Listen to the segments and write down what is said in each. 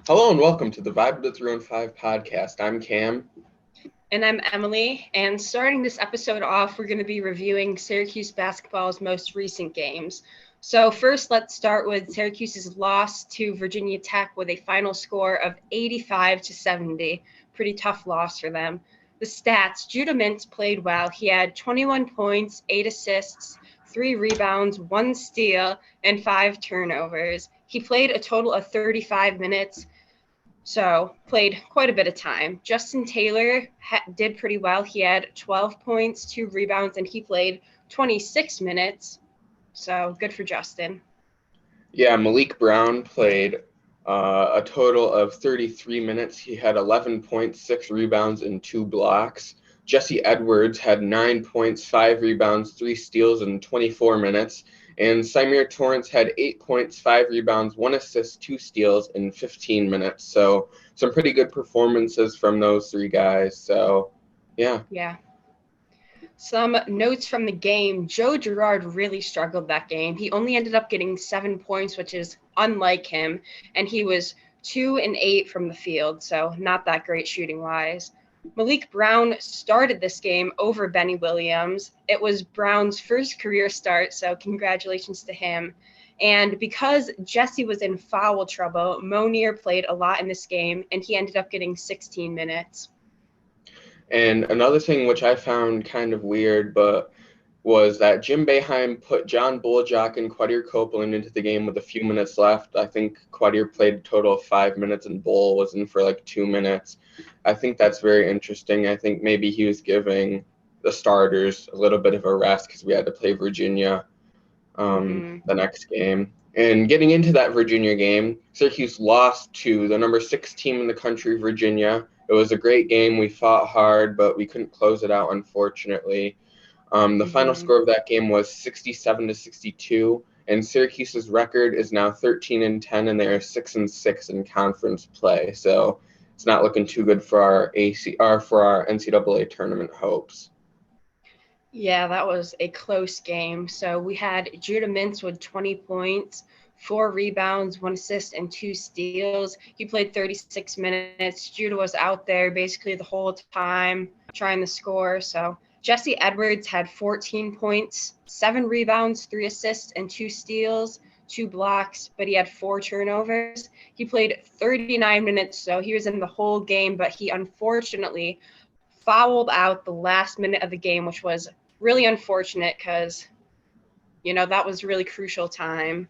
Hello and welcome to the Vibe of the 315 podcast. I'm Cam. And I'm Emily. And starting this episode off, we're going to be reviewing Syracuse basketball's most recent games. So, first, let's start with Syracuse's loss to Virginia Tech with a final score of 85-70. Pretty tough loss for them. The stats: Judah Mintz played well. He had 21 points, 8 assists, 3 rebounds, 1 steal, and 5 turnovers. He played a total of 35 minutes, so played quite a bit of time. Justin Taylor did pretty well. He had 12 points, 2 rebounds, and he played 26 minutes. So good for Justin. Yeah, Malik Brown played a total of 33 minutes. He had 11 points, 6 rebounds, and 2 blocks. Jesse Edwards had 9 points, 5 rebounds, 3 steals in 24 minutes. And Symir Torrance had 8 points, 5 rebounds, 1 assist, 2 steals in 15 minutes. So some pretty good performances from those three guys. So, yeah. Yeah. Some notes from the game: Joe Girard really struggled that game. He only ended up getting 7 points, which is unlike him, and he was 2 and 8 from the field, so not that great shooting wise. Malik Brown started this game over Benny Williams. It was Brown's first career start, so congratulations to him. And because Jesse was in foul trouble, Monier played a lot in this game, and he ended up getting 16 minutes. And another thing which I found kind of weird, but was that Jim Boeheim put John Bullock and Quadir Copeland into the game with a few minutes left. I think Quadir played a total of 5 minutes and Bull was in for like 2 minutes. I think that's very interesting. I think maybe he was giving the starters a little bit of a rest because we had to play Virginia the next game. And getting into that Virginia game, Syracuse lost to the number 6 team in the country, Virginia. It was a great game. We fought hard, but we couldn't close it out, unfortunately. The final score of that game was 67-62, and Syracuse's record is now 13-10, and they are 6-6 in conference play. So it's not looking too good for our for our NCAA tournament hopes. Yeah, that was a close game. So we had Judah Mintz with 20 points, 4 rebounds, 1 assist, and 2 steals. He played 36 minutes. Judah was out there basically the whole time trying to score. So Jesse Edwards had 14 points, 7 rebounds, 3 assists, and 2 steals, 2 blocks, but he had 4 turnovers. He played 39 minutes, so he was in the whole game, but he unfortunately fouled out the last minute of the game, which was really unfortunate because, that was really crucial time.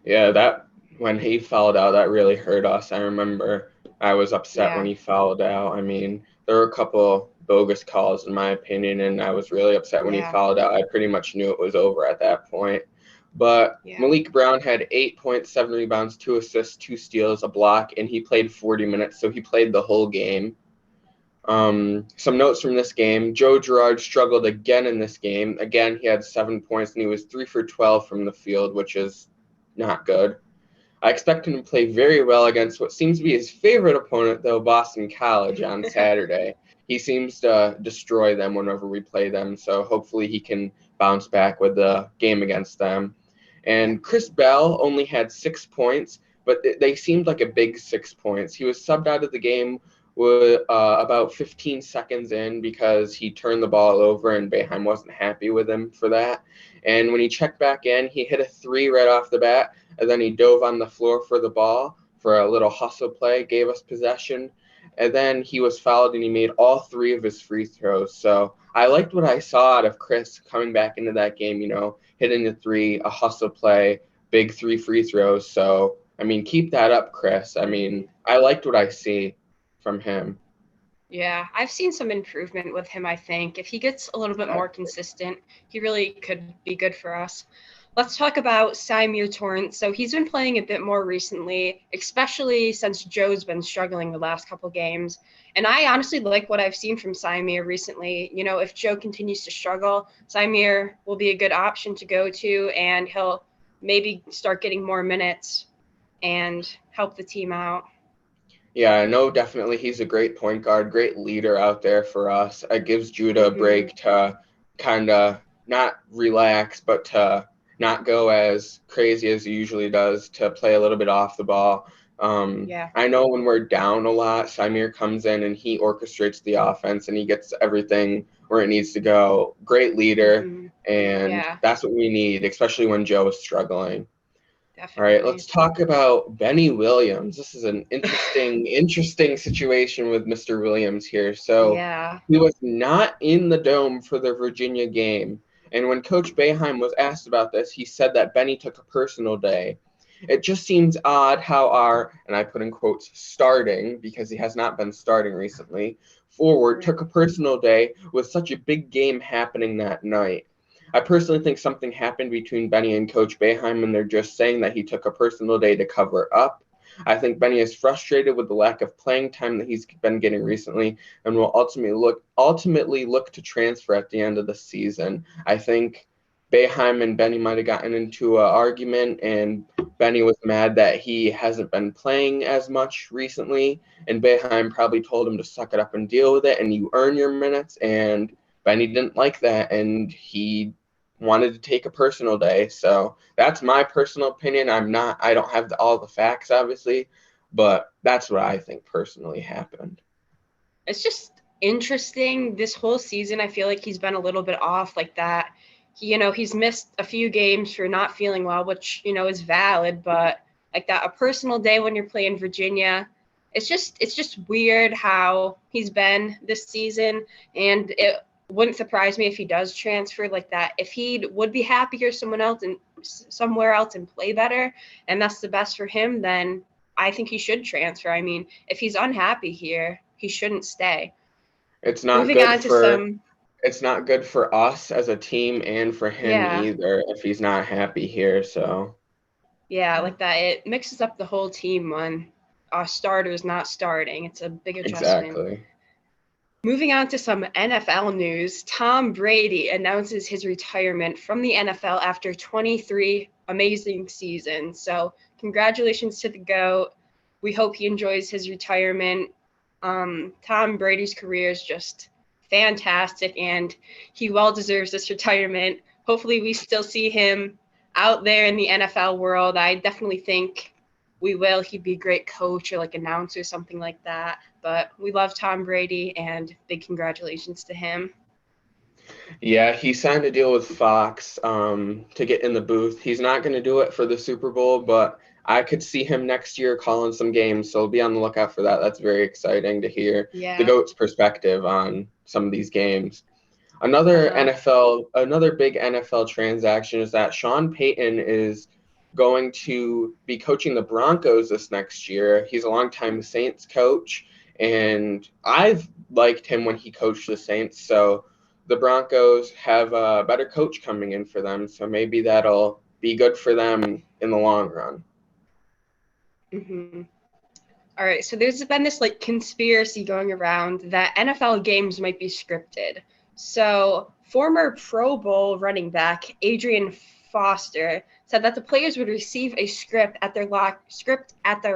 Yeah, that when he fouled out, that really hurt us. I remember I was upset when Yeah. he fouled out. I mean, there were a couple bogus calls in my opinion, and I was really upset when he Yeah. fouled out. I pretty much knew it was over at that point. But Yeah. Malik Brown had 8 points, 7 rebounds, 2 assists, 2 steals, a block, and he played 40 minutes, so he played the whole game. Some notes from this game: Joe Girard struggled again in this game. Again, he had 7 points, and he was 3 for 12 from the field, which is not good. I expect him to play very well against what seems to be his favorite opponent, though, Boston College, on Saturday. He seems to destroy them whenever we play them, so hopefully he can bounce back with the game against them. Yeah. And Chris Bell only had 6 points, but they seemed like a big 6 points. He was subbed out of the game with about 15 seconds in because he turned the ball over and Boeheim wasn't happy with him for that. And when he checked back in, he hit a three right off the bat, and then he dove on the floor for the ball for a little hustle play, gave us possession, and then he was fouled and he made all 3 of his free throws. So I liked what I saw out of Chris coming back into that game, hitting the three, a hustle play, big 3 free throws. So, I mean, keep that up, Chris. I mean, I liked what I see from him. Yeah, I've seen some improvement with him, I think. If he gets a little bit more consistent, he really could be good for us. Let's talk about Symir Torrance. So he's been playing a bit more recently, especially since Joe's been struggling the last couple games. And I honestly like what I've seen from Symir recently. If Joe continues to struggle, Symir will be a good option to go to, and he'll maybe start getting more minutes and help the team out. Yeah, I know definitely he's a great point guard, great leader out there for us. It gives Judah a Mm-hmm. break to kind of not relax, but to not go as crazy as he usually does, to play a little bit off the ball, Yeah. I know when we're down a lot, Symir comes in and he orchestrates the offense and he gets everything where it needs to go. Great leader, Hmm. and Yeah, that's what we need, especially when Joe is struggling. All right, definitely. let's talk about Benny Williams. This is an interesting situation with Mr. Williams here. So Yeah. he was not in the dome for the Virginia game. And when Coach Boeheim was asked about this, he said that Benny took a personal day. It just seems odd how our, and I put in quotes, starting, because he has not been starting recently, forward Yeah. took a personal day with such a big game happening that night. I personally think something happened between Benny and Coach Boeheim, and they're just saying that he took a personal day to cover up. I think Benny is frustrated with the lack of playing time that he's been getting recently, and will ultimately look to transfer at the end of the season. I think Boeheim and Benny might have gotten into an argument, and Benny was mad that he hasn't been playing as much recently, and Boeheim probably told him to suck it up and deal with it, and you earn your minutes. And Benny didn't like that, and he wanted to take a personal day. So that's my personal opinion. I don't have all the facts, obviously, but that's what I think personally happened. It's just interesting. This whole season, I feel like he's been a little bit off like that. He's missed a few games for not feeling well, which, is valid, but like that, a personal day when you're playing Virginia, it's just weird how he's been this season. And it wouldn't surprise me if he does transfer like that. If he would be happier somewhere else and play better, and that's the best for him, then I think he should transfer. I mean, if he's unhappy here, he shouldn't stay. It's not Moving good on to for some, it's not good for us as a team and for him yeah, either if he's not happy here. So yeah, like that. It mixes up the whole team when our starter's not starting. It's a big adjustment. exactly. Moving on to some NFL news, Tom Brady announces his retirement from the NFL after 23 amazing seasons. So, congratulations to the GOAT. We hope he enjoys his retirement. Tom Brady's career is just fantastic, and he well deserves this retirement. Hopefully, we still see him out there in the NFL world. I definitely think we will. He'd be a great coach or like announcer, something like that. But we love Tom Brady, and big congratulations to him. Yeah, he signed a deal with Fox to get in the booth. He's not going to do it for the Super Bowl, but I could see him next year calling some games. So be on the lookout for that. That's very exciting to hear the Yeah. GOAT's perspective on some of these games. Uh-huh. Another big NFL transaction is that Sean Payton is going to be coaching the Broncos this next year. He's a longtime Saints coach, and I've liked him when he coached the Saints. So the Broncos have a better coach coming in for them. So maybe that'll be good for them in the long run. Hmm. All right, so there's been this like conspiracy going around that NFL games might be scripted. So, former Pro Bowl running back Adrian Foster said that the players would receive a script at their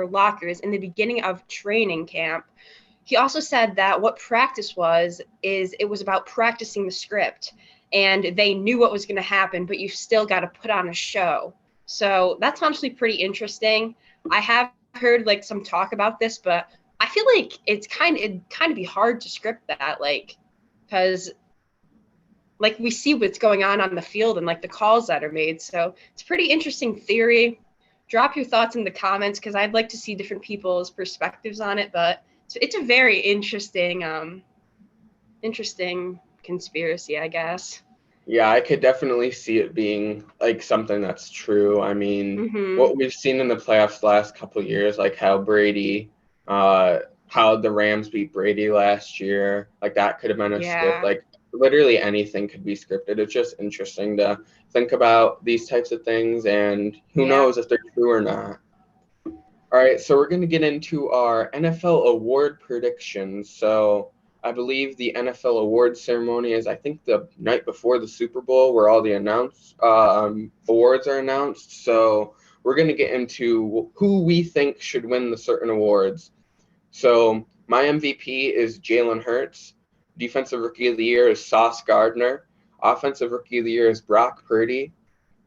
lockers in the beginning of training camp. He also said that what practice was is it was about practicing the script, and they knew what was going to happen, but you still got to put on a show. So that's honestly pretty interesting. I have heard like some talk about this, but I feel like it'd kind of be hard to script that, like, because like we see what's going on the field and like the calls that are made. So it's a pretty interesting theory. Drop your thoughts in the comments because I'd like to see different people's perspectives on it. But it's a very interesting conspiracy, I guess. Yeah, I could definitely see it being like something that's true. I mean, Mm-hmm. what we've seen in the playoffs the last couple of years, like how the Rams beat Brady last year, like that could have been a script. Yeah. Like literally anything could be scripted. It's just interesting to think about these types of things, and who Yeah. knows if they're true or not. All right, so we're going to get into our NFL award predictions. So I believe the NFL award ceremony is, I think, the night before the Super Bowl, where all the awards are announced. So we're going to get into who we think should win the certain awards. So my MVP is Jalen Hurts. Defensive Rookie of the Year is Sauce Gardner. Offensive Rookie of the Year is Brock Purdy.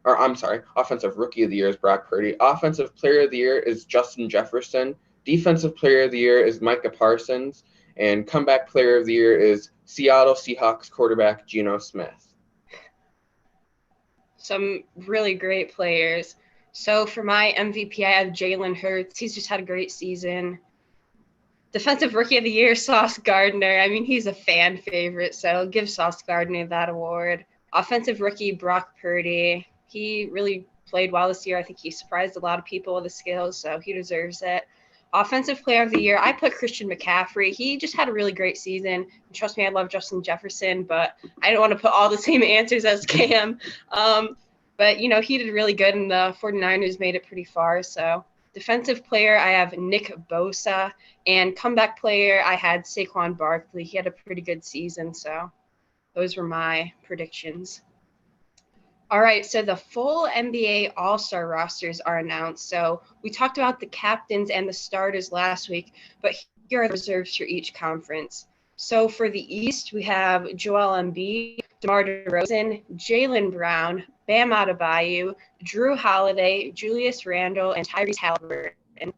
or I'm sorry, Offensive Rookie of the Year is Brock Purdy. Offensive Player of the Year is Justin Jefferson. Defensive Player of the Year is Micah Parsons. And Comeback Player of the Year is Seattle Seahawks quarterback Geno Smith. Some really great players. So for my MVP, I have Jalen Hurts. He's just had a great season. Defensive Rookie of the Year, Sauce Gardner. I mean, he's a fan favorite, so give Sauce Gardner that award. Offensive Rookie, Brock Purdy. He really played well this year. I think he surprised a lot of people with his skills, so he deserves it. Offensive Player of the Year, I put Christian McCaffrey. He just had a really great season. And trust me, I love Justin Jefferson, but I don't want to put all the same answers as Cam. But, he did really good, and the 49ers made it pretty far, so. Defensive player, I have Nick Bosa. And comeback player, I had Saquon Barkley. He had a pretty good season, so those were my predictions. All right, so the full NBA All-Star rosters are announced. So we talked about the captains and the starters last week, but here are the reserves for each conference. So for the East, we have Joel Embiid, DeMar DeRozan, Jaylen Brown, Bam Adebayo, Drew Holiday, Julius Randle, and Tyrese Halliburton.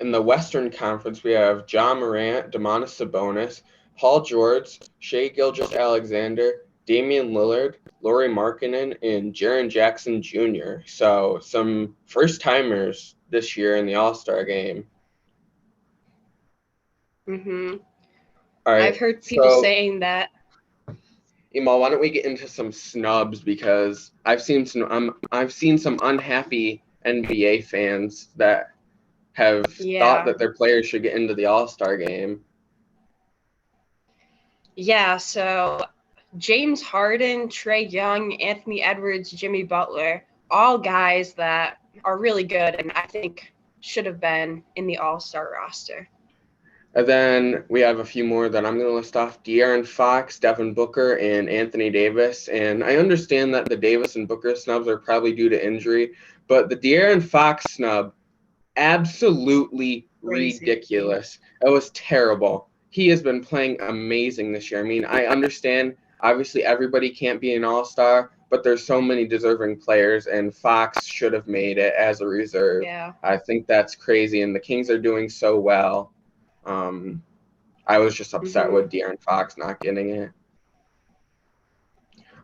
In the Western Conference, we have Ja Morant, Domantas Sabonis, Paul George, Shai Gilgeous-Alexander, Damian Lillard, Lauri Markkanen, and Jaren Jackson Jr. So some first-timers this year in the All-Star game. Mm-hmm. All right, I've heard people saying that. Emal, why don't we get into some snubs, because I've seen some unhappy NBA fans that have thought that their players should get into the All-Star game. Yeah, so James Harden, Trae Young, Anthony Edwards, Jimmy Butler, all guys that are really good and I think should have been in the All-Star roster. And then we have a few more that I'm going to list off: De'Aaron Fox, Devin Booker, and Anthony Davis. And I understand that the Davis and Booker snubs are probably due to injury, but the De'Aaron Fox snub, absolutely ridiculous. It was terrible. He has been playing amazing this year. I mean, I understand, obviously, everybody can't be an all-star, but there's so many deserving players, and Fox should have made it as a reserve. Yeah. I think that's crazy, and the Kings are doing so well. I was just upset with De'Aaron Fox not getting it.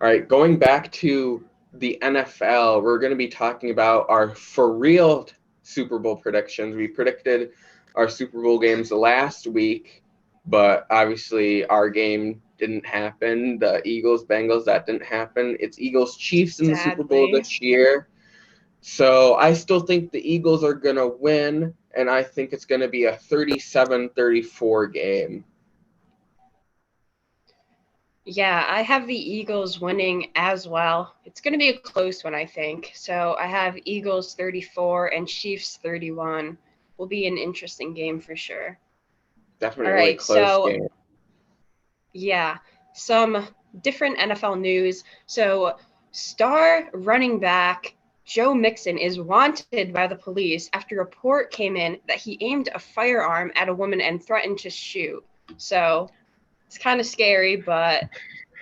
All right, going back to the NFL, we're going to be talking about our for real Super Bowl predictions. We predicted our Super Bowl games last week, but obviously our game didn't happen. The Eagles-Bengals, that didn't happen. It's Eagles-Chiefs in the Super Bowl this year. So I still think the Eagles are going to win, and I think it's going to be a 37-34 game. Yeah, I have the Eagles winning as well. It's going to be a close one, I think. So I have Eagles 34 and Chiefs 31. Will be an interesting game for sure. Definitely a close game. Yeah, some different NFL news. So star running back Joe Mixon is wanted by the police after a report came in that he aimed a firearm at a woman and threatened to shoot. So it's kind of scary, but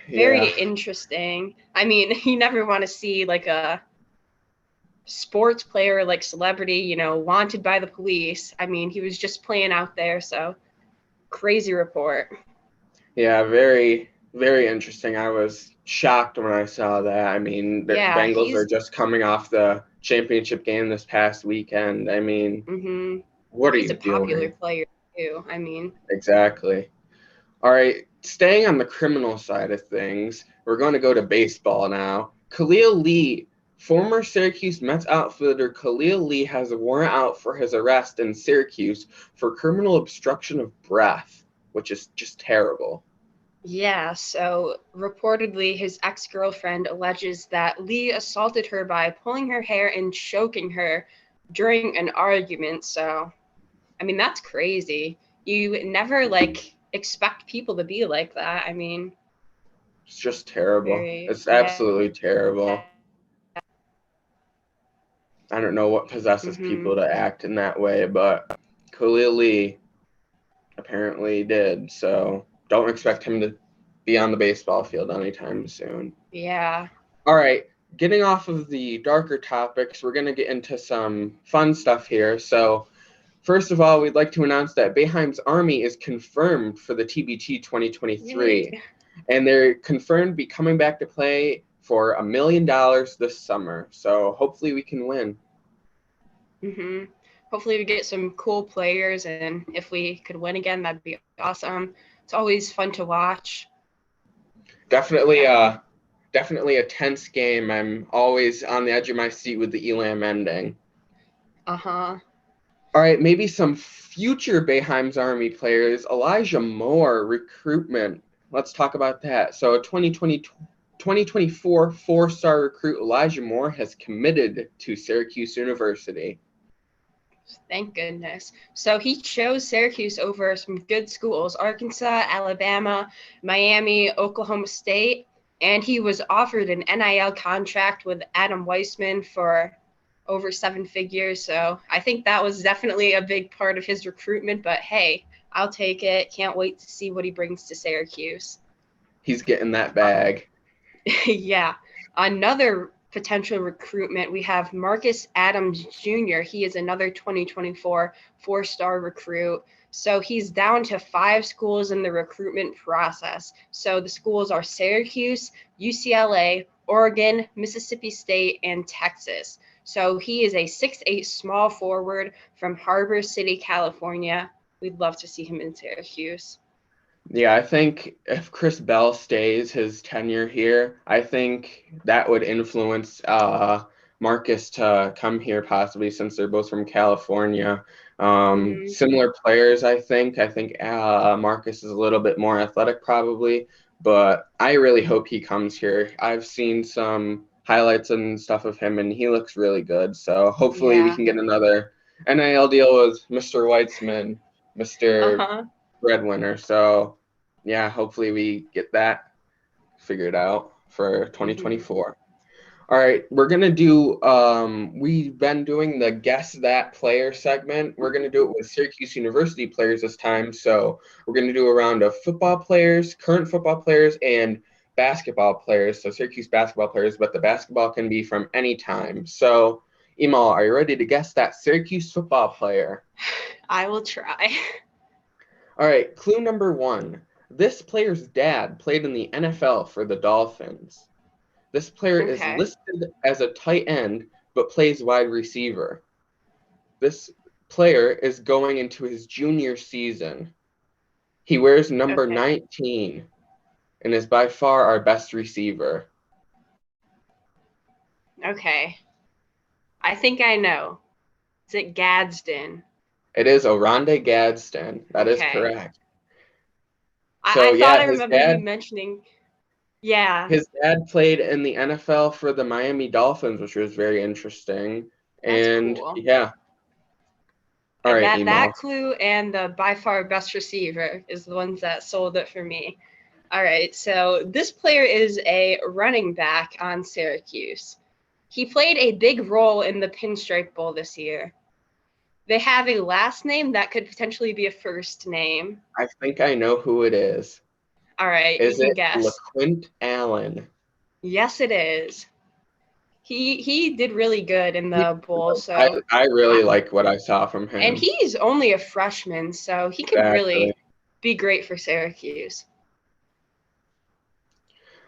very interesting. I mean, you never want to see like a sports player, like celebrity, wanted by the police. I mean, he was just playing out there, so crazy report. Yeah, very, very interesting. I was shocked when I saw that. I mean, the Bengals are just coming off the championship game this past weekend. I mean, what are you doing? He's a popular player, too. I mean. Exactly. All right, staying on the criminal side of things, we're going to go to baseball now. Khalil Lee, former Syracuse Mets outfielder Khalil Lee, has a warrant out for his arrest in Syracuse for criminal obstruction of breath, which is just terrible. Yeah, so reportedly his ex-girlfriend alleges that Lee assaulted her by pulling her hair and choking her during an argument. So, I mean, that's crazy. You never, expect people to be like that. I mean, it's just terrible. It's absolutely terrible. I don't know what possesses people to act in that way, but Khalil Lee apparently did. So don't expect him to be on the baseball field anytime soon. Yeah. All right. getting off of the darker topics, we're going to get into some fun stuff here. So, first of all, we'd like to announce that Boeheim's Army is confirmed for the TBT 2023. Yay. And they're confirmed to be coming back to play for $1 million this summer. So hopefully we can win. Hopefully we get some cool players, and if we could win again, that'd be awesome. It's always fun to watch. Definitely a tense game. I'm always on the edge of my seat with the Elam ending. Uh-huh. All right, maybe some future Boeheim's Army players. Elijah Moore recruitment. Let's talk about that. So 2024 four-star recruit Elijah Moore has committed to Syracuse University. Thank goodness. So he chose Syracuse over some good schools, Arkansas, Alabama, Miami, Oklahoma State, and he was offered an NIL contract with Adam Weissman for over 7 figures. So I think that was definitely a big part of his recruitment, but hey, I'll take it. Can't wait to see what he brings to Syracuse. He's getting that bag. Yeah. Another potential recruitment, we have Marcus Adams Jr. He is another 2024 four-star recruit. So he's down to 5 schools in the recruitment process. So the schools are Syracuse, UCLA, Oregon, Mississippi State, and Texas. So he is a 6'8" small forward from Harbor City, California. We'd love to see him in Syracuse. Yeah, I think if Chris Bell stays his tenure here, I think that would influence Marcus to come here possibly, since they're both from California. Similar players, I think. I think Marcus is a little bit more athletic probably, but I really hope he comes here. I've seen some highlights and stuff of him, and he looks really good. So hopefully we can get another NIL deal with Mr. Weitzman, Mr. breadwinner. So yeah, hopefully we get that figured out for 2024. All right, we're gonna do we've been doing the Guess That Player segment. We're gonna do it with Syracuse University players this time. So we're gonna do a round of football players, current football players, and basketball players. So Syracuse basketball players, but the basketball can be from any time. So Emal, are you ready to guess that Syracuse football player? I will try. All right, clue number 1. This player's dad played in the NFL for the Dolphins. This player is listed as a tight end, but plays wide receiver. This player is going into his junior season. He wears number 19 and is by far our best receiver. Okay. I think I know. Is it Gadsden? It is Oronde Gadsden. That is correct. So, I thought I remember you mentioning. Yeah. His dad played in the NFL for the Miami Dolphins, which was very interesting. And cool. Yeah. All right, that clue and the by far best receiver is the ones that sold it for me. All right, so this player is a running back on Syracuse. He played a big role in the Pinstripe Bowl this year. They have a last name that could potentially be a first name. I think I know who it is. All right, is you can it guess. LaQuint Allen? Yes, it is. He did really good in the bowl, so I really like what I saw from him. And he's only a freshman, so he could really be great for Syracuse.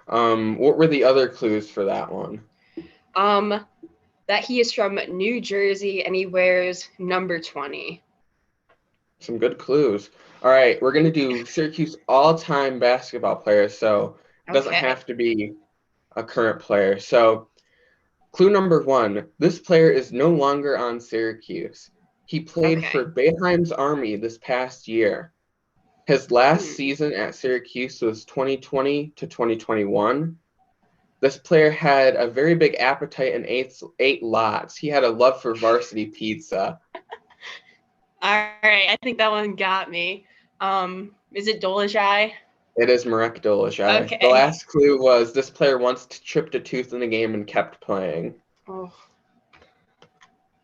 What were the other clues for that one? That he is from New Jersey and he wears number 20. Some good clues. All right, we're going to do Syracuse all-time basketball players, so it doesn't have to be a current player. So clue number 1, this player is no longer on Syracuse. He played for Boeheim's Army this past year. His last season at Syracuse was 2020 to 2021. This player had a very big appetite and ate lots. He had a love for varsity pizza. All right, I think that one got me. Is it Dolezaj? It is Marek Dolezaj. Okay. The last clue was this player once tripped a tooth in the game and kept playing. Oh,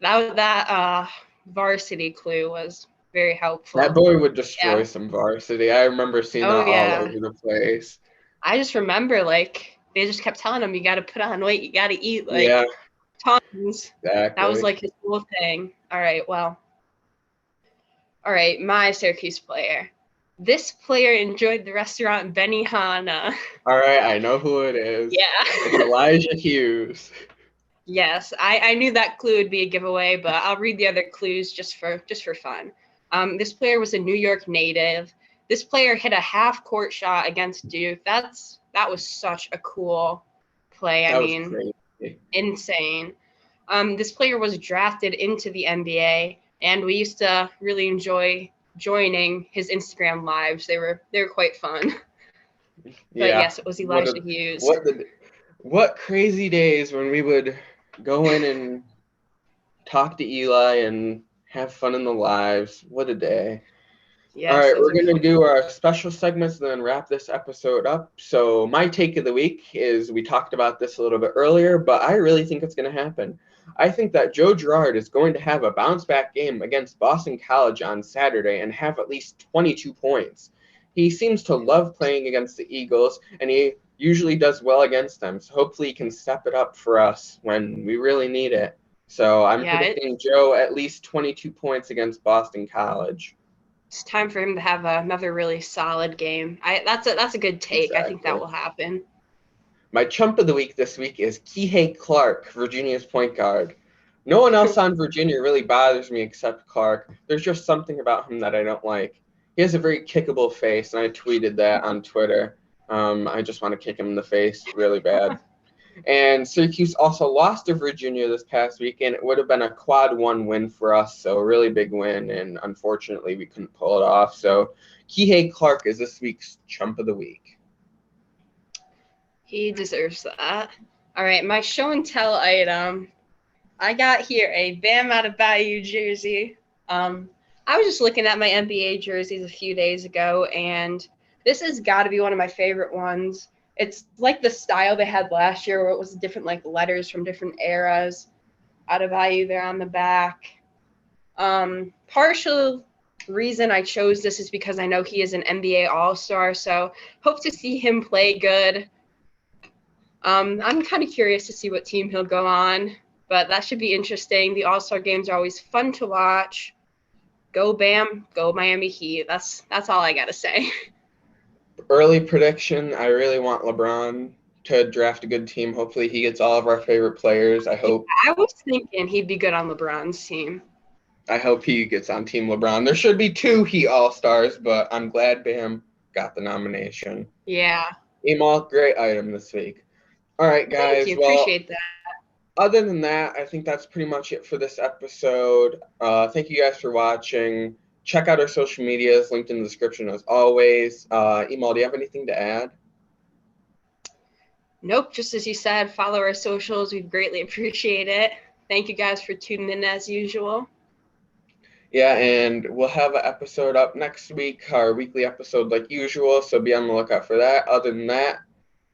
that varsity clue was very helpful. That boy would destroy some varsity. I remember seeing that all over the place. I just remember they just kept telling him, you got to put on weight, you got to eat like Yeah, tons. That was exactly. like his whole thing. All right, my Syracuse player. This player enjoyed the restaurant Benihana. All right, I know who it is. It's Yeah. Elijah Hughes. Yes, I knew that clue would be a giveaway, but I'll read the other clues just for fun. This player was a New York native. This player hit a half court shot against Duke. That was such a cool play. I That was mean, crazy. insane. This player was drafted into the NBA, and we used to really enjoy joining his Instagram lives. They were quite fun. But Yeah. yes, it was What Elijah a Hughes. what crazy days when we would go in and talk to Eli and have fun in the lives. What a day. All Yes, right, those we're are going to fun. do our special segments and then wrap this episode up. So, my take of the week is we talked about this a little bit earlier, but I really think it's going to happen. I think that Joe Girard is going to have a bounce back game against Boston College on Saturday and have at least 22 points. He seems to love playing against the Eagles, and he usually does well against them. So, hopefully, he can step it up for us when we really need it. So, I'm Yeah, predicting Joe at least 22 points against Boston College. it's time for him to have another really solid game. That's a good take. I think that Exactly. will happen. My chump of the week this week is Kihei Clark, Virginia's point guard. No one else on Virginia really bothers me except Clark. There's just something about him that I don't like. He has a very kickable face, and I tweeted that on Twitter. I just want to kick him in the face really bad. And Syracuse also lost to Virginia this past weekend. It would have been a quad one win for us, so a really big win, and unfortunately we couldn't pull it off. So Kihei Clark is this week's chump of the week. He deserves that. All right, my show and tell item. I got here a Bam Adebayo jersey. I was just looking at my NBA jerseys a few days ago, and this has got to be one of my favorite ones. It's like the style they had last year, where it was different like letters from different eras. Adebayo there on the back. Partial reason I chose this is because I know he is an NBA All-Star, so hope to see him play good. I'm kind of curious to see what team he'll go on, but that should be interesting. The All-Star games are always fun to watch. Go Bam, go Miami Heat. That's all I gotta say. Early prediction, I really want LeBron to draft a good team. Hopefully he gets all of our favorite players. I Yeah, hope I was thinking he'd be good on LeBron's team. he gets on Team LeBron. There should be two Heat All-Stars, but I'm glad Bam got the nomination. Yeah, Emal, great item this week. All right, thank guys. you. Well, Appreciate that. other than that, I think that's pretty much it for this episode. Thank you guys for watching. Check out our social medias, linked in the description as always. Emal, do you have anything to add? Nope, just as you said, follow our socials. We'd greatly appreciate it. Thank you guys for tuning in as usual. Yeah, and we'll have an episode up next week, our weekly episode like usual, so be on the lookout for that. Other than that,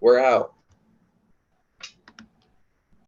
we're out.